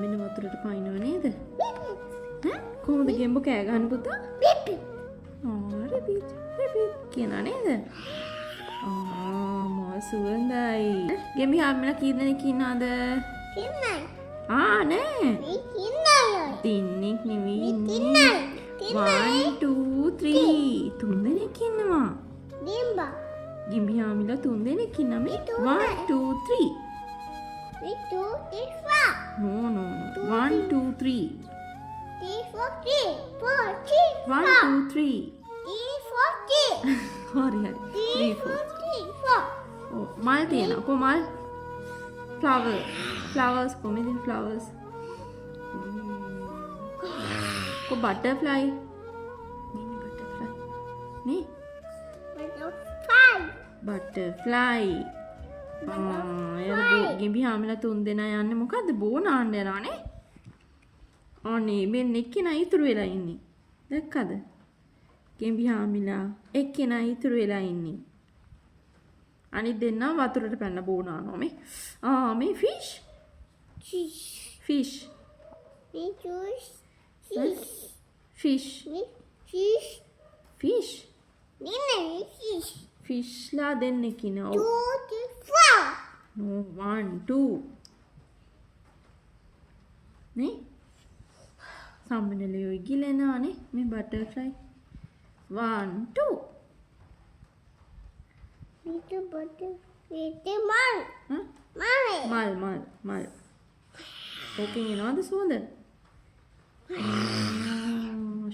මෙන්න වතුරට පයින්නව නේද? ඈ කොහොමද ගෙම්බෝ කෑ ගහන්න පුතා? රිපීට් කියනා නේද? මොන සුවඳයි. ගෙම්බි හාමිලා කී දෙනෙක් ඉන්නවද? තින්නයි. නෑ. තින්නෙක් නෙවෙයි ඉන්නේ. 1 2 3 තුන් දෙනෙක් ඉන්නවා. ගෙම්බා. ගෙම්බි හාමිලා තුන් දෙනෙක් ඉන්නවා මේ 1 2 3 3 2 3 4 no 1 2 3 3 4 3 4 1 2 3 3 4 හරි 3 4 4 මල් තියෙනවා කො මල් flowers කොමෙද flowers කො butterfly නේ butterfly ගෙම්බි හාමිලා තුන් දෙනා යන්නේ මොකද්ද බෝ නාන්න යනවානේ අනේ මෙන්න එක්කෙනා ඉතුරු වෙලා ඉන්නේ දැක්කද ගෙම්බි හාමිලා එක්කෙනා ඉතුරු වෙලා ඉන්නේ අනිත් දෙන්නා වතුරට පැනලා බෝ නානවා මේ fish ලා දෙන්නෙක් ඉන්නවා 1 2 නේ සම්මනලියෝ ඉගිලෙනානේ මේ බටර්ෆ්ලයි 1 2 මල් ඕකෙන් එනවද සුවඳ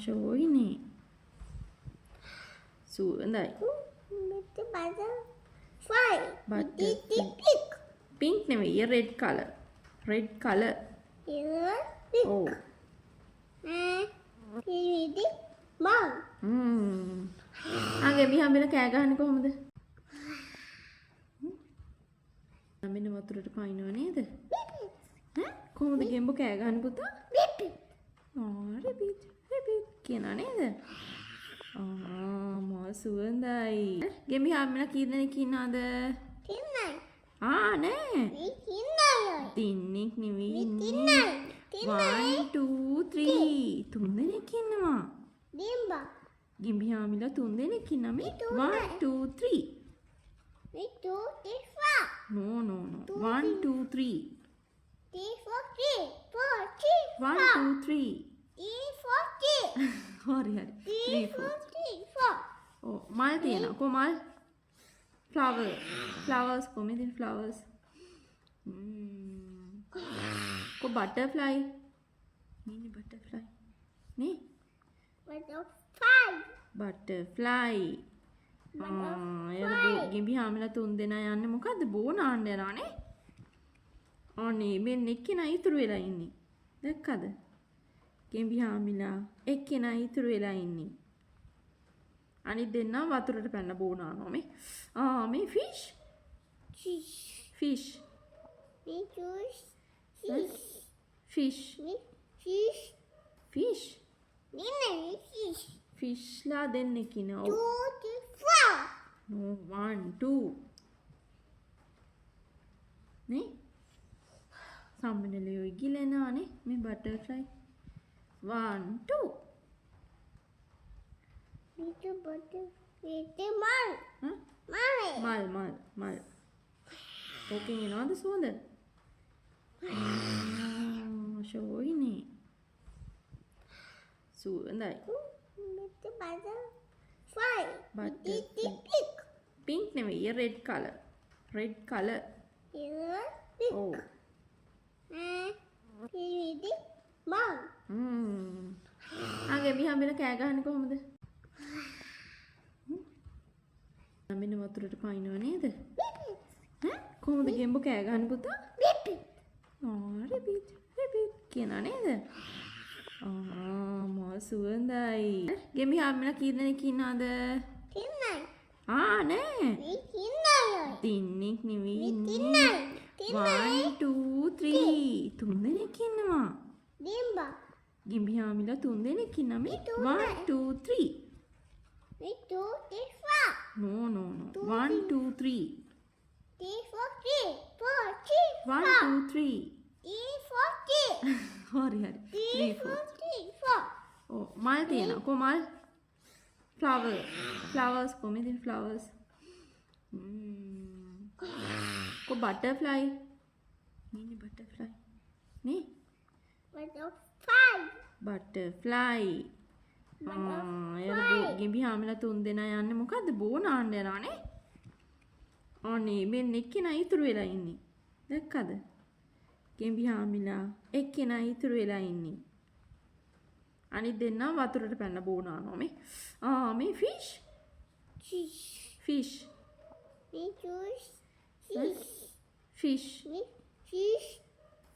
ෂෝයිනේ සුවඳයි pink නෙවෙයි red color oh ගෙම්බි හාමිලා කෑ ගහන්නේ කොහොමද මෙන්න වතුරට පයින්නව නේද කොහොමද ගෙම්බෝ කෑ ගහන්නේ පුතා රිපීට් කියනා නේද මොන සුවඳයි ගෙම්බි හාමිලා කී දෙනෙක් ඉන්නවද නෑ තින්නෙක් නෙවෙයි ඉන්නේ 1 2 3 තුන් දෙනෙක් ඉන්නවා ගෙම්බි හාමිලා තුන් දෙනෙක් ඉන්නවා මේ 1 2 3 no 1 2 3 1 2 3 හරි 3 4 මල් තියෙනවා කො මල් flowers කොමෙද flowers කො butterfly නේ butterfly ගෙම්බි හාමිලා තුන් දෙනා යන්නේ මොකද්ද බෝ නාන්න යනවානේ අනේ මෙන්න එක්කෙනා ඉතුරු වෙලා ඉන්නේ දැක්කද ගෙම්බි හාමිලා එක්කෙනා ඉතුරු වෙලා ඉන්නේ අනිත් දෙන්නා වතුරට පැනලා බෝ නානවා මේ fish ලා දෙන්නෙක් ඉන්නවා 1 2 නේ සම්මනලියෝ ඉගිලෙනානේ මේ බටර්ෆ්ලයි 1 2 මල් ඕකෙන් එනවද සුවඳ ෂෝයිනේ සුවඳයි pink නෙවෙයි red color oh ගෙම්බි හාමිලා කෑ ගහන්නේ කොහොමද මෙන්න වතුරට පයින්නව නේද කොහොමද ගෙම්බෝ කෑ ගහන්නේ පුතා රිපීට් කියනා නේද මොන සුවඳයි ගෙම්බි හාමිලා කී දෙනෙක් ඉන්නවද නෑ තින්නෙක් නෙවෙයි ඉන්නේ 1 2 3 තුන් දෙනෙක් ඉන්නවා ගෙම්බි හාමිලා තුන් දෙනෙක් ඉන්නවා මේ 1 2 3 no 1 2 3 3 4 3 4 1 2 3 3 4 හරි හරි. 3 4. 3 4 ඔව් මල් තියෙනවා. කො මල්? flowers කොහමද තියෙන්නේ flowers? කො butterfly? නේ butterfly. නේ? butterfly. එයාලා ගෙඹි හාමිලා තුන් දෙනා යන්නේ මොකද්ද? බෝ නාන්න යනවානේ. අනේ මෙන්න එක්කෙනා ඉතුරු වෙලා ඉන්නේ. දැක්කද? ගෙඹි හාමිලා එක්කෙනා ඉතුරු වෙලා ඉන්නේ. අනිත් දෙන්නා වතුරට පැනලා බෝ නානවා මේ. මේ fish. fish.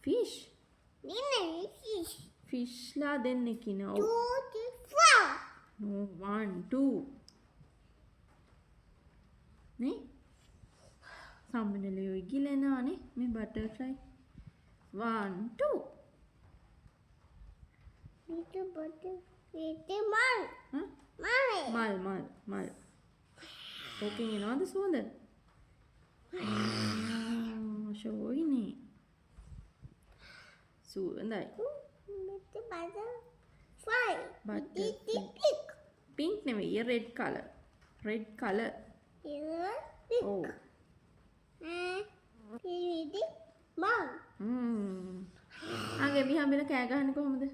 fish. fish ලා දෙන්නෙක් ඉන්නවා. 2 3 No, 1 2 නේ සම්මනලියෝ ඉගිලෙනානේ මේ බටර්ෆ්ලයි 1 2 මල් ඕකෙන් එනවද සුවඳ ෂෝයිනේ සුවඳයි pink නෙවෙයි red color oh ආගේ මිහා මෙල කෑ ගහන්නේ කොහොමද